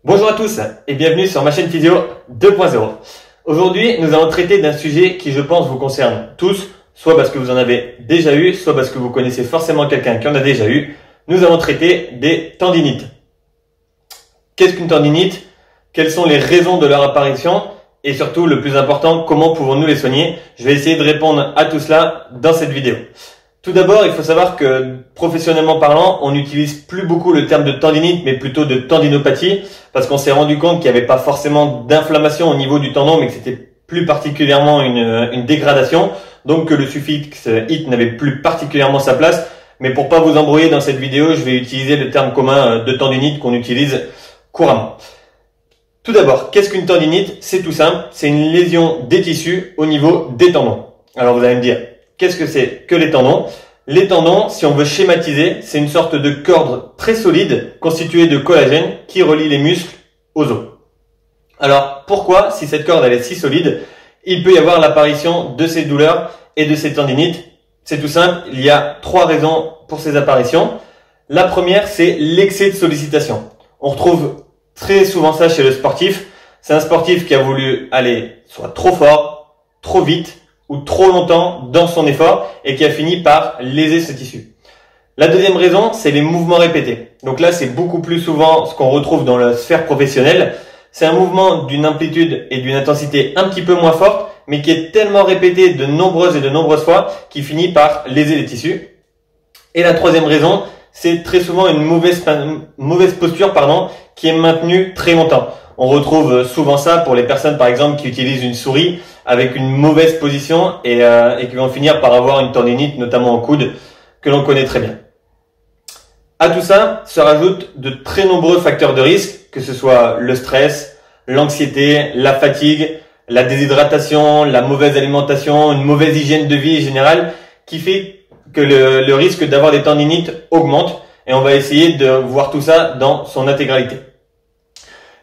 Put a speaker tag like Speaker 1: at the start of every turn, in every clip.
Speaker 1: Bonjour à tous et bienvenue sur ma chaîne Physio 2.0. Aujourd'hui, nous allons traiter d'un sujet qui, je pense, vous concerne tous, soit parce que vous en avez déjà eu, soit parce que vous connaissez forcément quelqu'un qui en a déjà eu. Nous allons traiter des tendinites. Qu'est-ce qu'une tendinite? Quelles sont les raisons de leur apparition? Et surtout, le plus important, comment pouvons-nous les soigner? Je vais essayer de répondre à tout cela dans cette vidéo. Tout d'abord, il faut savoir que professionnellement parlant, on n'utilise plus beaucoup le terme de tendinite, mais plutôt de tendinopathie, parce qu'on s'est rendu compte qu'il n'y avait pas forcément d'inflammation au niveau du tendon, mais que c'était plus particulièrement une dégradation, donc que le suffixe it n'avait plus particulièrement sa place. Mais pour pas vous embrouiller dans cette vidéo, je vais utiliser le terme commun de tendinite qu'on utilise couramment. Tout d'abord, qu'est-ce qu'une tendinite? C'est tout simple, c'est une lésion des tissus au niveau des tendons. Alors vous allez me dire, qu'est-ce que c'est que les tendons? Les tendons, si on veut schématiser, c'est une sorte de corde très solide constituée de collagène qui relie les muscles aux os. Alors pourquoi, si cette corde elle est si solide, il peut y avoir l'apparition de ces douleurs et de ces tendinites? C'est tout simple, il y a trois raisons pour ces apparitions. La première, c'est l'excès de sollicitation. On retrouve très souvent ça chez le sportif. C'est un sportif qui a voulu aller soit trop fort, trop vite, ou trop longtemps dans son effort et qui a fini par léser ce tissu. La deuxième raison, c'est les mouvements répétés. Donc là, c'est beaucoup plus souvent ce qu'on retrouve dans la sphère professionnelle. C'est un mouvement d'une amplitude et d'une intensité un petit peu moins forte, mais qui est tellement répété de nombreuses fois qu'il finit par léser les tissus. Et la troisième raison, c'est très souvent une mauvaise posture, qui est maintenue très longtemps. On retrouve souvent ça pour les personnes, par exemple, qui utilisent une souris avec une mauvaise position et qui vont finir par avoir une tendinite, notamment au coude, que l'on connaît très bien. À tout ça se rajoutent de très nombreux facteurs de risque, que ce soit le stress, l'anxiété, la fatigue, la déshydratation, la mauvaise alimentation, une mauvaise hygiène de vie générale, qui fait que le risque d'avoir des tendinites augmente. Et on va essayer de voir tout ça dans son intégralité.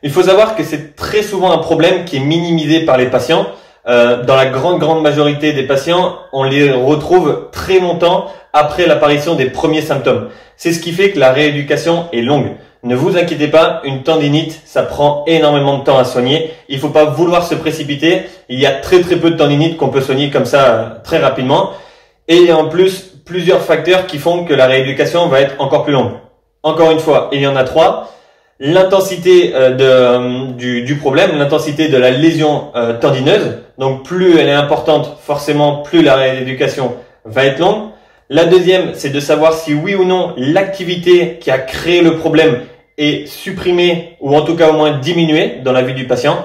Speaker 1: Il faut savoir que c'est très souvent un problème qui est minimisé par les patients. Dans la grande majorité des patients, on les retrouve très longtemps après l'apparition des premiers symptômes. C'est ce qui fait que la rééducation est longue. Ne vous inquiétez pas, une tendinite, ça prend énormément de temps à soigner. Il ne faut pas vouloir se précipiter. Il y a très peu de tendinites qu'on peut soigner comme ça très rapidement. Et il y a en plus plusieurs facteurs qui font que la rééducation va être encore plus longue. Encore une fois, il y en a trois. L'intensité du problème, l'intensité de la lésion tendineuse. Donc plus elle est importante, forcément plus la rééducation va être longue. La deuxième, c'est de savoir si oui ou non l'activité qui a créé le problème est supprimée ou en tout cas au moins diminuée dans la vie du patient.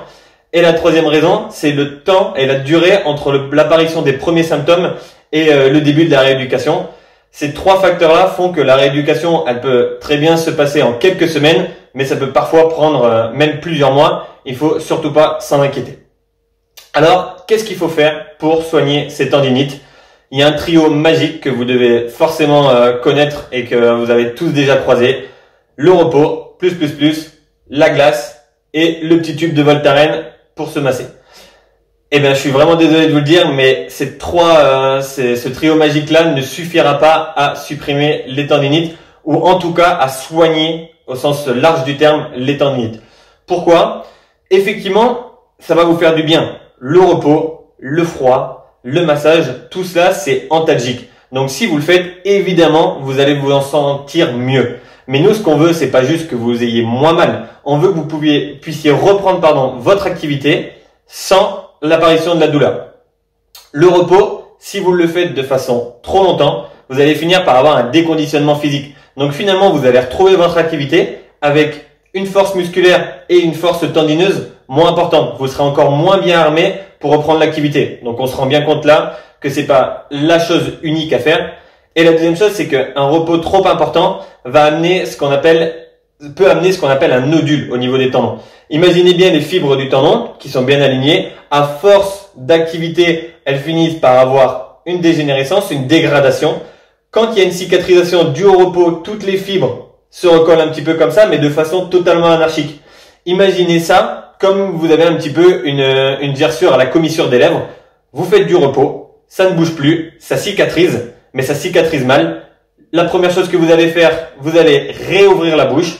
Speaker 1: Et la troisième raison, c'est le temps et la durée entre l'apparition des premiers symptômes et le début de la rééducation. Ces trois facteurs-là font que la rééducation, elle peut très bien se passer en quelques semaines, mais ça peut parfois prendre même plusieurs mois. Il faut surtout pas s'en inquiéter. Alors, qu'est-ce qu'il faut faire pour soigner ces tendinites? Il y a un trio magique que vous devez forcément connaître et que vous avez tous déjà croisé. Le repos, la glace et le petit tube de Voltaren pour se masser. Eh bien, je suis vraiment désolé de vous le dire, mais ce trio magique-là ne suffira pas à supprimer les tendinites ou en tout cas à soigner au sens large du terme les tendinites. Pourquoi? Effectivement, ça va vous faire du bien. Le repos, le froid, le massage, tout cela c'est antalgique. Donc si vous le faites, évidemment, vous allez vous en sentir mieux. Mais nous, ce qu'on veut, c'est pas juste que vous ayez moins mal. On veut que vous puissiez reprendre votre activité sans l'apparition de la douleur. Le repos, si vous le faites de façon trop longtemps, vous allez finir par avoir un déconditionnement physique. Donc finalement, vous allez retrouver votre activité avec une force musculaire et une force tendineuse moins importante. Vous serez encore moins bien armé pour reprendre l'activité. Donc on se rend bien compte là que c'est pas la chose unique à faire. Et la deuxième chose, c'est qu'un repos trop important va amener peut amener ce qu'on appelle un nodule au niveau des tendons. Imaginez bien les fibres du tendon qui sont bien alignées. À force d'activité, elles finissent par avoir une dégénérescence, une dégradation. Quand il y a une cicatrisation due au repos, toutes les fibres se recollent un petit peu comme ça, mais de façon totalement anarchique. Imaginez ça comme vous avez un petit peu une gerçure à la commissure des lèvres. Vous faites du repos, ça ne bouge plus, ça cicatrise, mais ça cicatrise mal. La première chose que vous allez faire, vous allez réouvrir la bouche.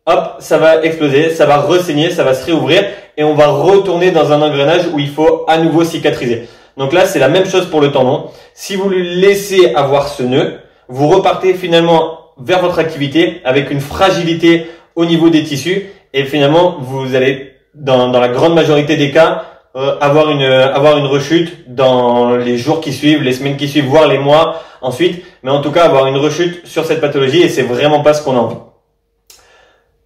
Speaker 1: hop, ça va exploser, ça va re-saigner, ça va se réouvrir et on va retourner dans un engrenage où il faut à nouveau cicatriser. Donc là, c'est la même chose pour le tendon. Si vous lui laissez avoir ce nœud, vous repartez finalement vers votre activité avec une fragilité au niveau des tissus et finalement, vous allez, dans la grande majorité des cas, avoir une rechute dans les jours qui suivent, les semaines qui suivent, voire les mois ensuite. Mais en tout cas, avoir une rechute sur cette pathologie et c'est vraiment pas ce qu'on a envie.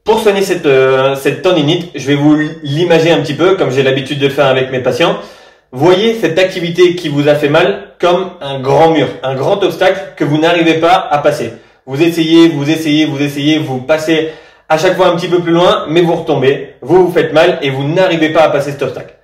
Speaker 1: Pour soigner cette tendinite, je vais vous l'imager un petit peu, comme j'ai l'habitude de le faire avec mes patients. Voyez cette activité qui vous a fait mal comme un grand mur, un grand obstacle que vous n'arrivez pas à passer. Vous essayez, vous passez à chaque fois un petit peu plus loin, mais vous retombez, vous faites mal et vous n'arrivez pas à passer cet obstacle.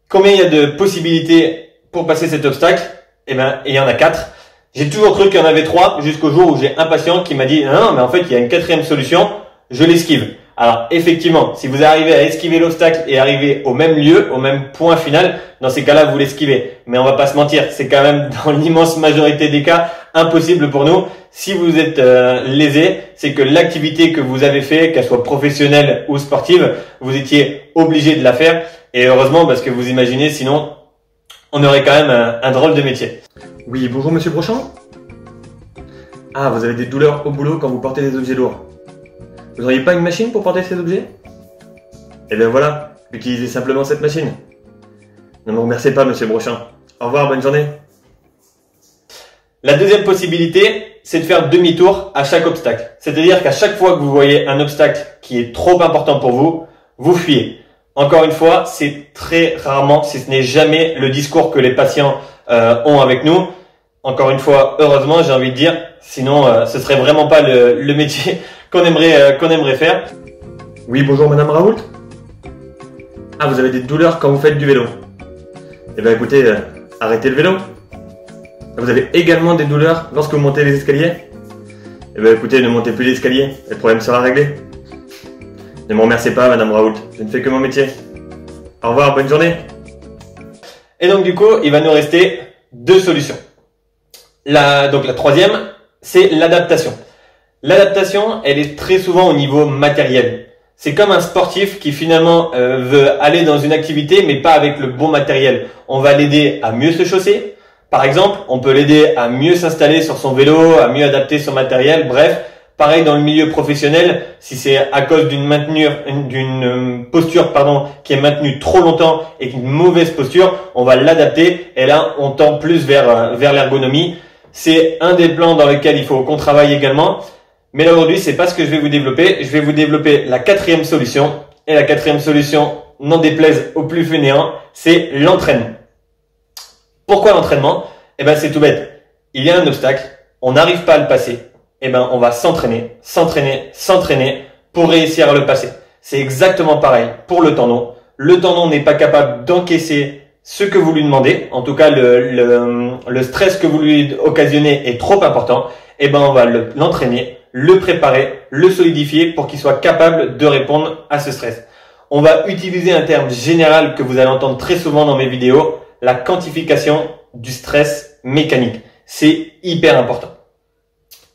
Speaker 1: Combien il y a de possibilités pour passer cet obstacle? Eh ben, il y en a 4. J'ai toujours cru qu'il y en avait 3 jusqu'au jour où j'ai un patient qui m'a dit non, mais en fait, il y a une 4e solution, je l'esquive. Alors, effectivement, si vous arrivez à esquiver l'obstacle et arriver au même lieu, au même point final, dans ces cas-là, vous l'esquivez. Mais on va pas se mentir, c'est quand même dans l'immense majorité des cas impossible pour nous. Si vous êtes lésé, c'est que l'activité que vous avez fait, qu'elle soit professionnelle ou sportive, vous étiez obligé de la faire. Et heureusement, parce que vous imaginez, sinon, on aurait quand même un drôle de métier. Oui, bonjour Monsieur Brochant. Ah, vous avez des douleurs au boulot quand vous portez des objets lourds. Vous n'auriez pas une machine pour porter ces objets? Eh bien voilà, utilisez simplement cette machine. Ne me remerciez pas, Monsieur Brochant. Au revoir, bonne journée. La deuxième possibilité, c'est de faire demi-tour à chaque obstacle. C'est-à-dire qu'à chaque fois que vous voyez un obstacle qui est trop important pour vous, vous fuyez. Encore une fois, c'est très rarement, si ce n'est jamais, le discours que les patients ont avec nous. Encore une fois, heureusement, j'ai envie de dire, sinon ce serait vraiment pas le métier qu'on aimerait faire. Oui, bonjour Madame Raoult. Ah, vous avez des douleurs quand vous faites du vélo. Eh bien écoutez, arrêtez le vélo. Vous avez également des douleurs lorsque vous montez les escaliers. Eh bien écoutez, ne montez plus les escaliers, le problème sera réglé. Ne me remerciez pas Madame Raoult, je ne fais que mon métier. Au revoir, bonne journée. Et donc du coup, il va nous rester 2 solutions. Donc la troisième, c'est l'adaptation. L'adaptation, elle est très souvent au niveau matériel. C'est comme un sportif qui finalement veut aller dans une activité mais pas avec le bon matériel. On va l'aider à mieux se chausser. Par exemple, on peut l'aider à mieux s'installer sur son vélo, à mieux adapter son matériel. Bref, pareil dans le milieu professionnel, si c'est à cause d'une posture qui est maintenue trop longtemps et qu'une mauvaise posture, on va l'adapter et là on tend plus vers l'ergonomie. C'est un des plans dans lesquels il faut qu'on travaille également. Mais là aujourd'hui, c'est pas ce que je vais vous développer. Je vais vous développer la 4e solution. Et la 4e solution, n'en déplaise aux plus fainéants, c'est l'entraînement. Pourquoi l'entraînement? Eh ben, c'est tout bête. Il y a un obstacle, on n'arrive pas à le passer. Eh ben, on va s'entraîner pour réussir à le passer. C'est exactement pareil pour le tendon. Le tendon n'est pas capable d'encaisser ce que vous lui demandez. En tout cas, le stress que vous lui occasionnez est trop important. Eh ben, on va l'entraîner, le préparer, le solidifier pour qu'il soit capable de répondre à ce stress. On va utiliser un terme général que vous allez entendre très souvent dans mes vidéos, la quantification du stress mécanique. C'est hyper important.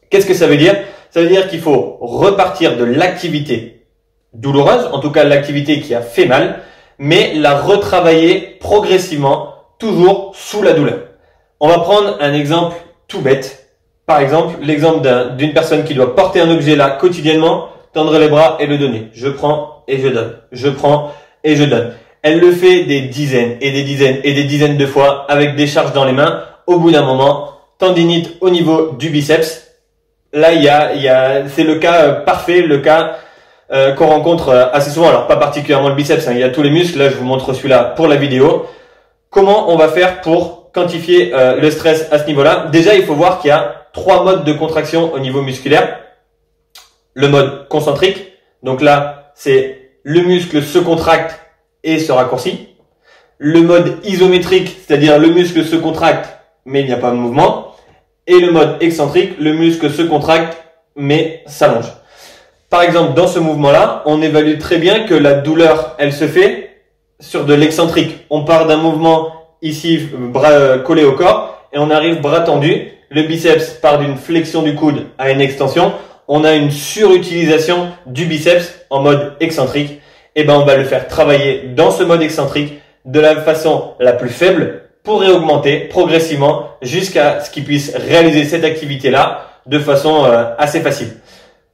Speaker 1: Qu'est-ce que ça veut dire? Ça veut dire qu'il faut repartir de l'activité douloureuse, en tout cas l'activité qui a fait mal, mais la retravailler progressivement, toujours sous la douleur. On va prendre un exemple tout bête. Par exemple, l'exemple d'une personne qui doit porter un objet là quotidiennement, tendre les bras et le donner. Je prends et je donne. Je prends et je donne. Elle le fait des dizaines et des dizaines et des dizaines de fois avec des charges dans les mains. Au bout d'un moment, tendinite au niveau du biceps. Là, c'est le cas parfait, le cas qu'on rencontre assez souvent. Alors, pas particulièrement le biceps, il y a tous les muscles. Là, je vous montre celui-là pour la vidéo. Comment on va faire pour quantifier le stress à ce niveau-là? Déjà, il faut voir qu'il y a 3 modes de contraction au niveau musculaire. Le mode concentrique. Donc là, c'est le muscle se contracte et se raccourcit. Le mode isométrique, c'est-à-dire le muscle se contracte mais il n'y a pas de mouvement. Et le mode excentrique, le muscle se contracte mais s'allonge. Par exemple, dans ce mouvement-là, on évalue très bien que la douleur, elle se fait sur de l'excentrique. On part d'un mouvement ici, bras collé au corps, et on arrive bras tendu. Le biceps part d'une flexion du coude à une extension. on a une surutilisation du biceps en mode excentrique, et ben on va le faire travailler dans ce mode excentrique de la façon la plus faible pour réaugmenter progressivement jusqu'à ce qu'il puisse réaliser cette activité-là de façon assez facile.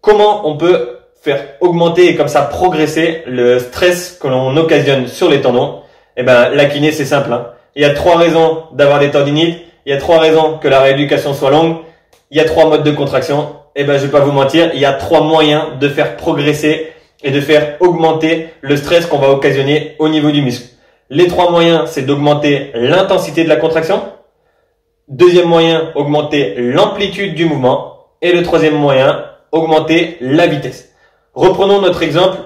Speaker 1: Comment on peut faire augmenter et comme ça progresser le stress que l'on occasionne sur les tendons? Eh ben, la kiné, c'est simple, hein. Il y a 3 raisons d'avoir des tendinites. Il y a 3 raisons que la rééducation soit longue. Il y a 3 modes de contraction. Eh ben, je vais pas vous mentir. Il y a 3 moyens de faire progresser et de faire augmenter le stress qu'on va occasionner au niveau du muscle. Les 3 moyens, c'est d'augmenter l'intensité de la contraction. Deuxième moyen, augmenter l'amplitude du mouvement. Et le troisième moyen, augmenter la vitesse. Reprenons notre exemple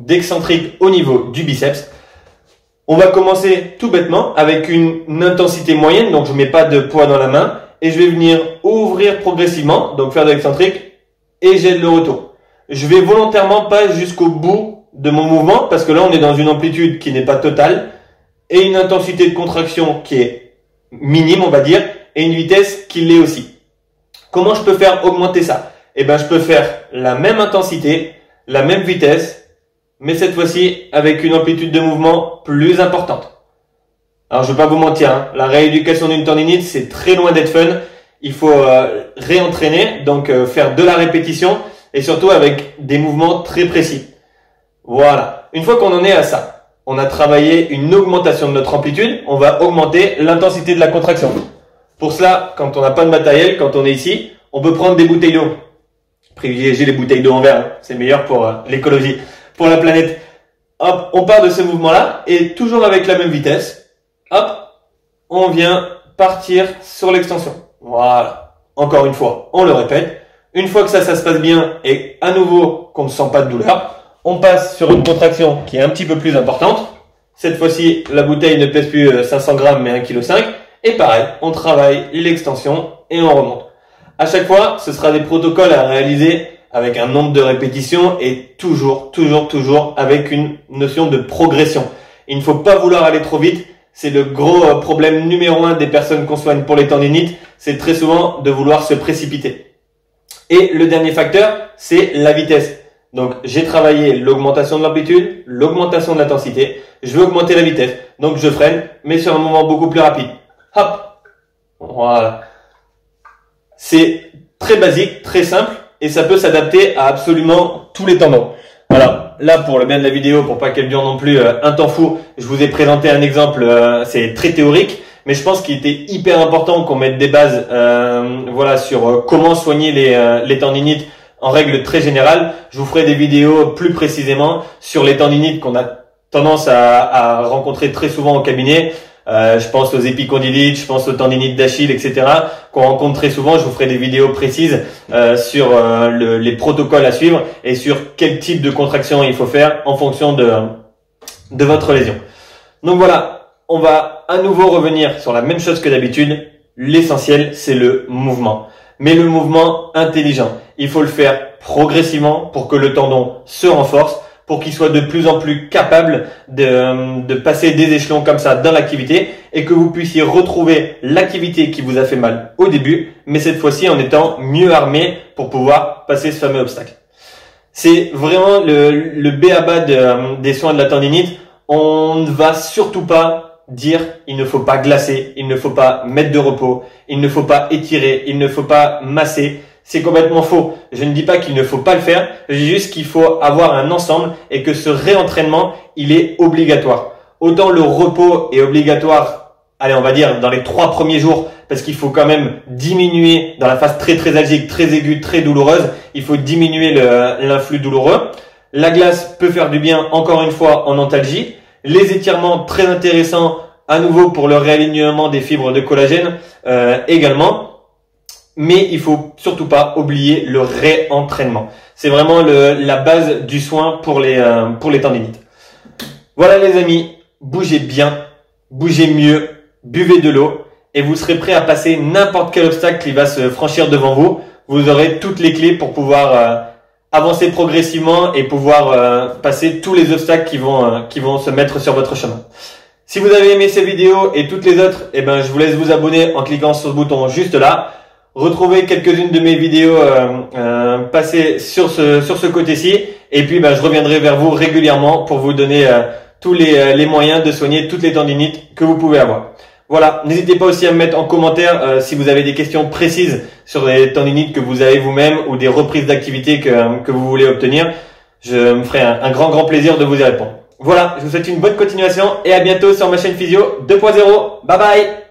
Speaker 1: d'excentrique au niveau du biceps. On va commencer tout bêtement avec une intensité moyenne, donc je mets pas de poids dans la main et je vais venir ouvrir progressivement, donc faire de l'excentrique et j'aide le retour. Je vais volontairement pas jusqu'au bout de mon mouvement parce que là on est dans une amplitude qui n'est pas totale et une intensité de contraction qui est minime, on va dire, et une vitesse qui l'est aussi. Comment je peux faire augmenter ça? Eh ben, je peux faire la même intensité, la même vitesse, mais cette fois-ci avec une amplitude de mouvement plus importante. Alors, je vais pas vous mentir, hein, la rééducation d'une tendinite, c'est très loin d'être fun. Il faut réentraîner, donc faire de la répétition et surtout avec des mouvements très précis. Voilà. Une fois qu'on en est à ça, on a travaillé une augmentation de notre amplitude, on va augmenter l'intensité de la contraction. Pour cela, quand on n'a pas de matériel, quand on est ici, on peut prendre des bouteilles d'eau. Privilégier les bouteilles d'eau en verre, hein. C'est meilleur pour l'écologie, pour la planète. Hop, on part de ce mouvement-là et toujours avec la même vitesse, hop, on vient partir sur l'extension. Voilà. Encore une fois, on le répète. Une fois que ça se passe bien et à nouveau qu'on ne sent pas de douleur, on passe sur une contraction qui est un petit peu plus importante. Cette fois-ci, la bouteille ne pèse plus 500 grammes mais 1,5 kg. Et pareil, on travaille l'extension et on remonte. À chaque fois, ce sera des protocoles à réaliser avec un nombre de répétitions et toujours avec une notion de progression. Il ne faut pas vouloir aller trop vite. C'est le gros problème numéro 1 des personnes qu'on soigne pour les tendinites. C'est très souvent de vouloir se précipiter. Et le dernier facteur, c'est la vitesse. Donc, j'ai travaillé l'augmentation de l'amplitude, l'augmentation de l'intensité. Je veux augmenter la vitesse. Donc, je freine, mais sur un moment beaucoup plus rapide. Hop. Voilà. C'est très basique, très simple et ça peut s'adapter à absolument tous les tendons. Alors là, pour le bien de la vidéo, pour pas qu'elle dure non plus un temps fou, je vous ai présenté un exemple, c'est très théorique, mais je pense qu'il était hyper important qu'on mette des bases voilà, sur comment soigner les tendinites en règle très générale. Je vous ferai des vidéos plus précisément sur les tendinites qu'on a tendance à rencontrer très souvent au cabinet. Je pense aux épicondylites, je pense aux tendinites d'Achille, etc. qu'on rencontre très souvent. Je vous ferai des vidéos précises sur les protocoles à suivre et sur quel type de contraction il faut faire en fonction de votre lésion. Donc voilà, on va à nouveau revenir sur la même chose que d'habitude. L'essentiel, c'est le mouvement. Mais le mouvement intelligent. Il faut le faire progressivement pour que le tendon se renforce, pour qu'il soit de plus en plus capable de passer des échelons comme ça dans l'activité et que vous puissiez retrouver l'activité qui vous a fait mal au début, mais cette fois-ci en étant mieux armé pour pouvoir passer ce fameux obstacle. C'est vraiment le b.a.-ba des soins de la tendinite. On ne va surtout pas dire il ne faut pas glacer, il ne faut pas mettre de repos, il ne faut pas étirer, il ne faut pas masser. C'est complètement faux. Je ne dis pas qu'il ne faut pas le faire. Je dis juste qu'il faut avoir un ensemble et que ce réentraînement, il est obligatoire. Autant le repos est obligatoire, allez, on va dire dans les 3 premiers jours, parce qu'il faut quand même diminuer dans la phase très algique, très aiguë, très douloureuse. Il faut diminuer l'influx douloureux. La glace peut faire du bien, encore une fois, en antalgie. Les étirements, très intéressants, à nouveau pour le réalignement des fibres de collagène également. Mais il faut surtout pas oublier le réentraînement. C'est vraiment la base du soin pour les tendinites. Voilà les amis, bougez bien, bougez mieux, buvez de l'eau et vous serez prêt à passer n'importe quel obstacle qui va se franchir devant vous. Vous aurez toutes les clés pour pouvoir avancer progressivement et pouvoir passer tous les obstacles qui vont se mettre sur votre chemin. Si vous avez aimé cette vidéo et toutes les autres, eh ben, je vous laisse vous abonner en cliquant sur ce bouton juste là. retrouver quelques-unes de mes vidéos passées sur ce côté-ci. Et puis je reviendrai vers vous régulièrement pour vous donner tous les moyens de soigner toutes les tendinites que vous pouvez avoir. Voilà, n'hésitez pas aussi à me mettre en commentaire si vous avez des questions précises sur les tendinites que vous avez vous-même ou des reprises d'activité que vous voulez obtenir. Je me ferai un grand plaisir de vous y répondre. Voilà, je vous souhaite une bonne continuation et à bientôt sur ma chaîne Physio 2.0. Bye bye!